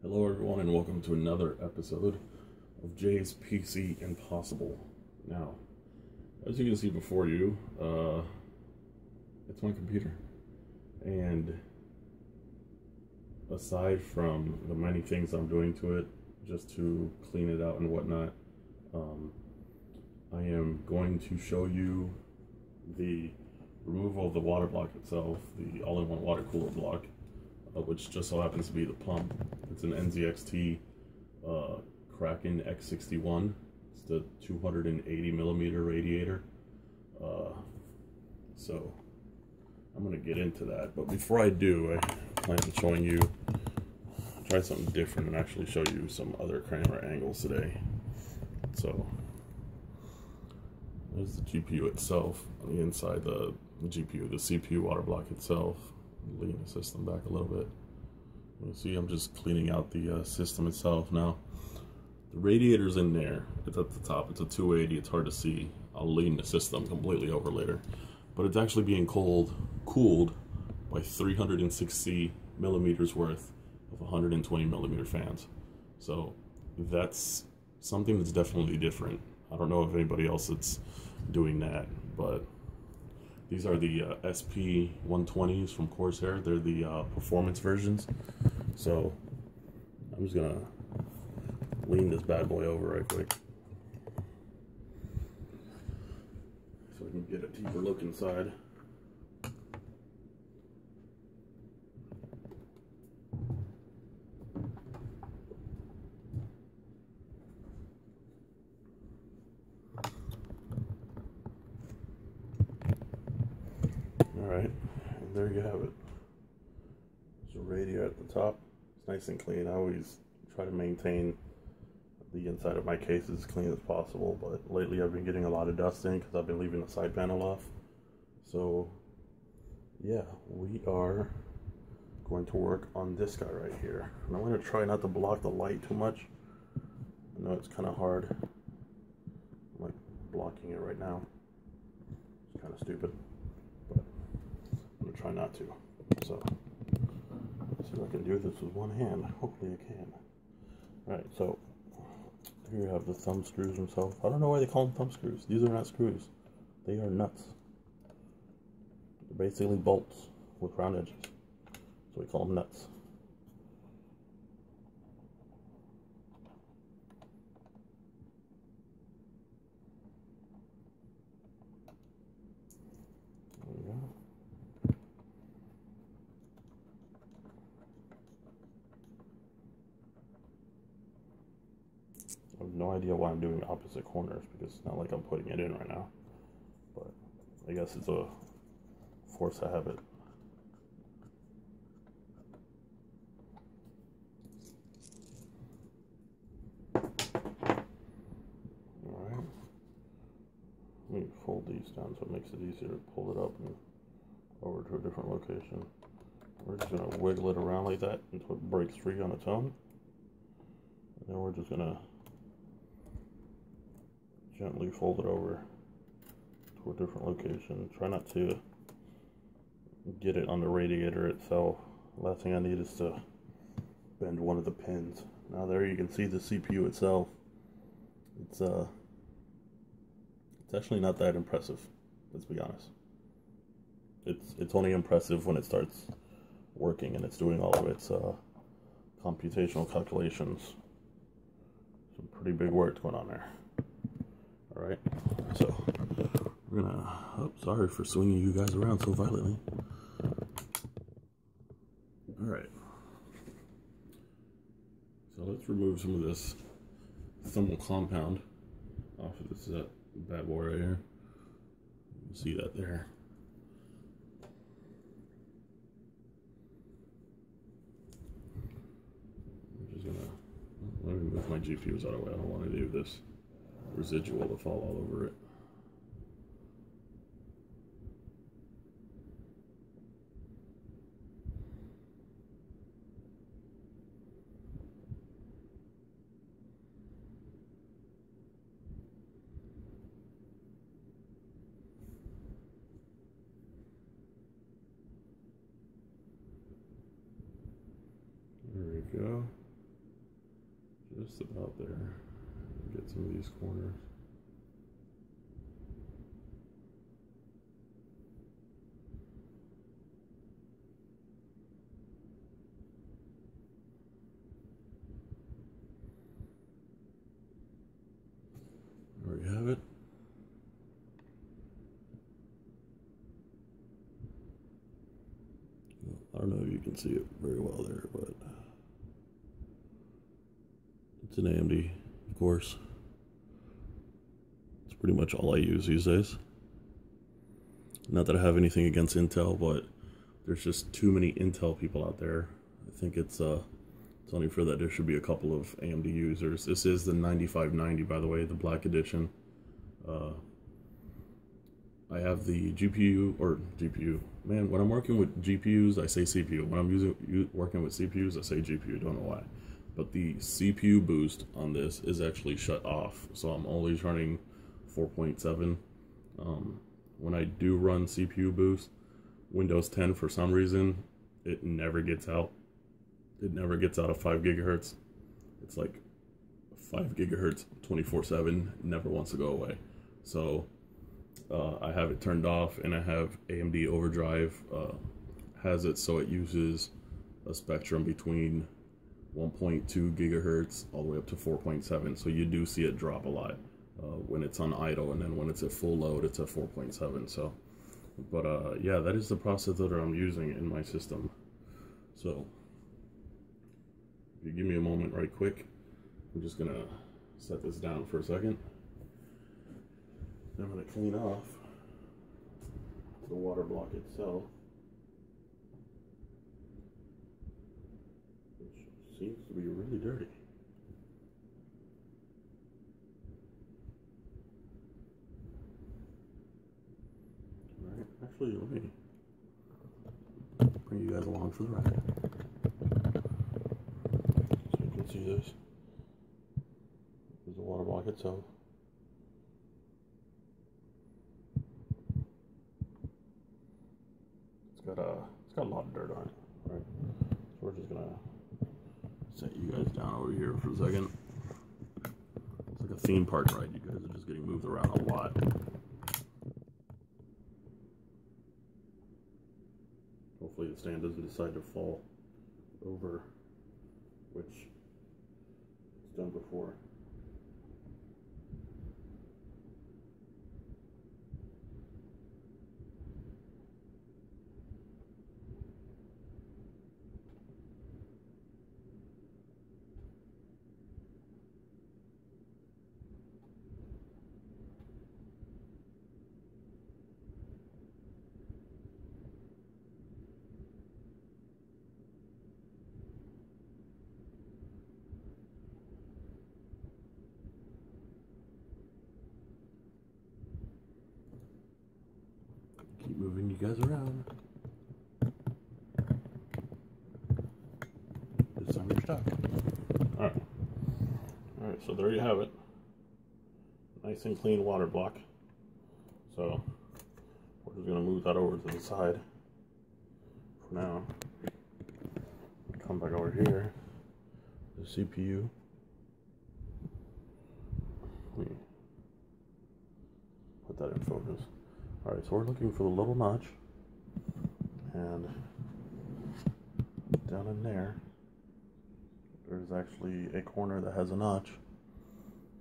Hello everyone and welcome to another episode of Jay's PC Impossible. Now, as you can see before you, it's my computer. And aside from the many things I'm doing to it, just to clean it out and whatnot, I am going to show you the removal of the water block itself, the all-in-one water cooler block, which just so happens to be the pump. It's an NZXT Kraken X61. It's the 280 millimeter radiator. So I'm gonna get into that, but before I do, I plan on showing you, try something different and actually show you some other camera angles today. So there's the GPU itself on the inside, the GPU, the CPU water block itself. Lean the system back a little bit. You see, I'm just cleaning out the system itself now. The radiator's in there. It's at the top. It's a 280. It's hard to see. I'll lean the system completely over later. But it's actually being cooled by 360 millimeters worth of 120 millimeter fans. So that's something that's definitely different. I don't know if anybody else is doing that, but these are the SP120s from Corsair. They're the performance versions. So I'm just gonna lean this bad boy over right quick so we can get a deeper look inside. Alright, and there you have it. There's a radio at the top. It's nice and clean. I always try to maintain the inside of my case as clean as possible, but lately I've been getting a lot of dust in because I've been leaving the side panel off. So yeah, we are going to work on this guy right here. And I'm going to try not to block the light too much. I know it's kind of hard. I'm like blocking it right now. It's kind of stupid. Try not to. So let's see if I can do this with one hand. Hopefully I can. Alright, so here you have the thumb screws themselves. I don't know why they call them thumb screws. These are not screws. They are nuts. They're basically bolts with round edges. So we call them nuts. There we go. I have no idea why I'm doing opposite corners because it's not like I'm putting it in right now, but I guess it's a force of habit. Alright, let me fold these down so it makes it easier to pull it up and over to a different location. We're just going to wiggle it around like that until it breaks free on its own, and then we're just going to gently fold it over to a different location. Try not to get it on the radiator itself. Last thing I need is to bend one of the pins. Now there you can see the CPU itself. It's actually not that impressive, let's be honest. It's only impressive when it starts working and it's doing all of its computational calculations. Some pretty big work going on there. Alright, so we're gonna, oh, sorry for swinging you guys around so violently. Alright, so let's remove some of this thermal compound off of this bad boy right here. You can see that there. I'm just gonna, let me move my GPUs out of the way. I don't want to do this residual to fall all over it. There we go. Just about there. Get some of these corners. There we have it. I don't know if you can see it very well there, but it's an AMD, of course. It's pretty much all I use these days. Not that I have anything against Intel, but there's just too many Intel people out there. I think it's only fair that there should be a couple of AMD users. This is the 9590, by the way, the black edition. I have the GPU. Man, when I'm working with GPUs, I say CPU. When I'm working with CPUs, I say GPU. Don't know why. But the CPU boost on this is actually shut off, so I'm always running 4.7. When I do run CPU boost, Windows 10, for some reason, it never gets out. It never gets out of 5 gigahertz. It's like 5 gigahertz 24/7. Never wants to go away. So I have it turned off, and I have AMD Overdrive has it so it uses a spectrum between 1.2 gigahertz all the way up to 4.7. So you do see it drop a lot when it's on idle, and then when it's at full load, it's at 4.7. So, but yeah, that is the processor that I'm using in my system. So if you give me a moment right quick, I'm just gonna set this down for a second. I'm going to clean off the water block itself, which seems to be really dirty. Alright, actually, let me bring you guys along for the ride. So you can see this. There's the water block itself. It's got a lot of dirt on it, right? So we're just gonna set you guys down over here for a second. It's like a theme park ride. You guys are just getting moved around a lot. Hopefully the stand doesn't decide to fall over, which it's done before. Keep moving you guys around. This time you're stuck. Alright. Alright, so there you have it. Nice and clean water block. So we're just gonna move that over to the side for now. Come back over here. The CPU. Let me put that in focus. Alright, so we're looking for the little notch, and down in there, there's actually a corner that has a notch,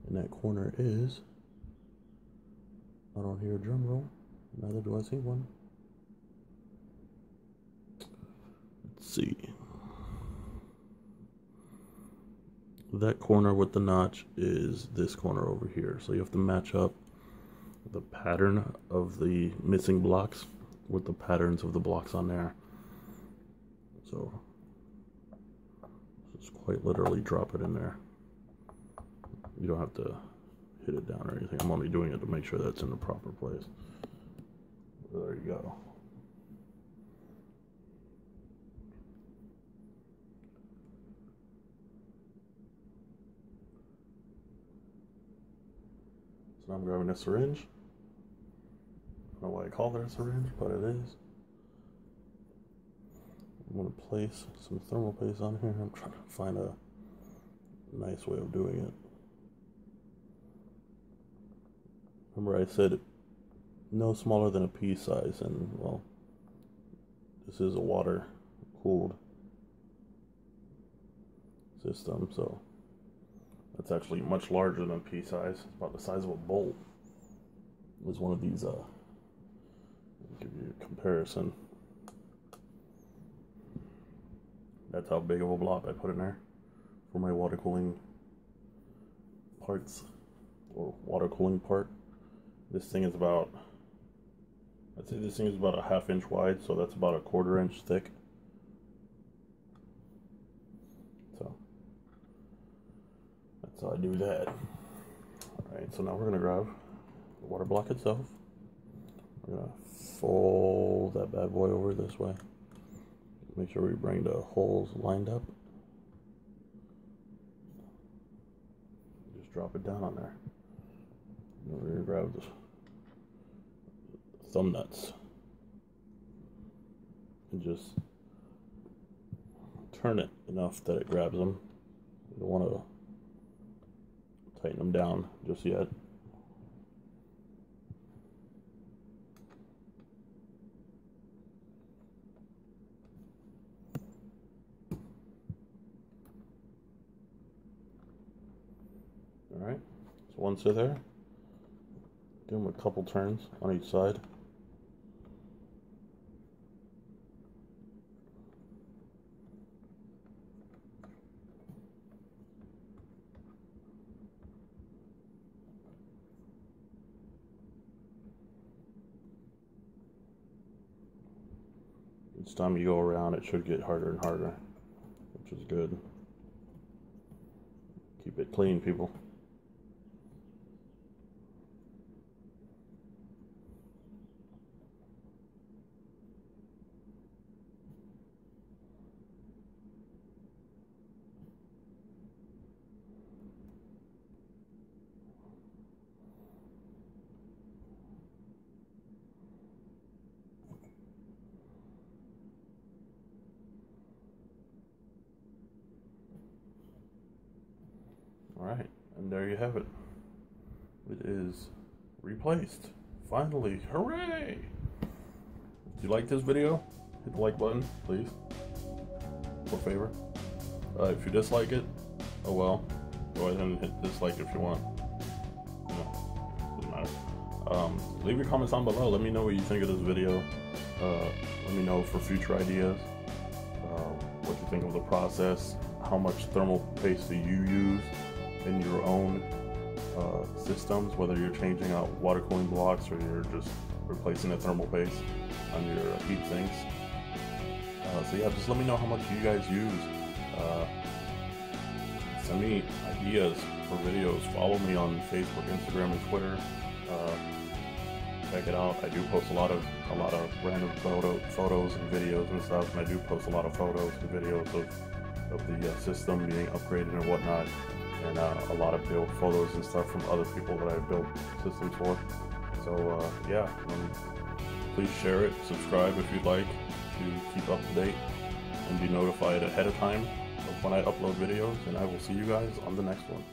and that corner is, I don't hear a drum roll, neither do I see one. Let's see. That corner with the notch is this corner over here, so you have to match up the pattern of the missing blocks with the patterns of the blocks on there. So just quite literally drop it in there. You don't have to hit it down or anything. I'm only doing it to make sure that's in the proper place. There you go. So now I'm grabbing a syringe. I don't know why I call it a syringe, but it is. I'm going to place some thermal paste on here. I'm trying to find a nice way of doing it. Remember I said no smaller than a pea size, and well, this is a water cooled system, so that's actually much larger than pea size. It's about the size of a bowl. Is one of these I'll give you a comparison. That's how big of a block I put in there for my water cooling parts, or water cooling part. This thing is about, I'd say this thing is about a 1/2 inch wide, so that's about a 1/4 inch thick. So that's how I do that. Alright, so now we're gonna grab the water block itself. We're gonna fold that bad boy over this way. Make sure we bring the holes lined up. Just drop it down on there. And we're gonna grab the thumb nuts and just turn it enough that it grabs them. You don't want to tighten them down just yet. Alright, so once they're there, give them a couple turns on each side. Each time you go around, it should get harder and harder, which is good. Keep it clean, people. Alright, and there you have it. It is replaced. Finally, hooray! If you like this video, hit the like button, please. For favor. If you dislike it, oh well. Go ahead and hit dislike if you want. No, doesn't matter. Leave your comments down below. Let me know what you think of this video. Let me know for future ideas. What you think of the process. How much thermal paste do you use in your own systems, whether you're changing out water cooling blocks or you're just replacing the thermal paste on your heat sinks. So yeah, just let me know how much you guys use. Send me ideas for videos. Follow me on Facebook, Instagram, and Twitter. Check it out. I do post a lot of random photos and videos and stuff, and I do post a lot of photos and videos of the system being upgraded and whatnot. And a lot of build photos and stuff from other people that I've built systems for. So yeah, please share it, subscribe if you'd like to keep up to date and be notified ahead of time of when I upload videos, and I will see you guys on the next one.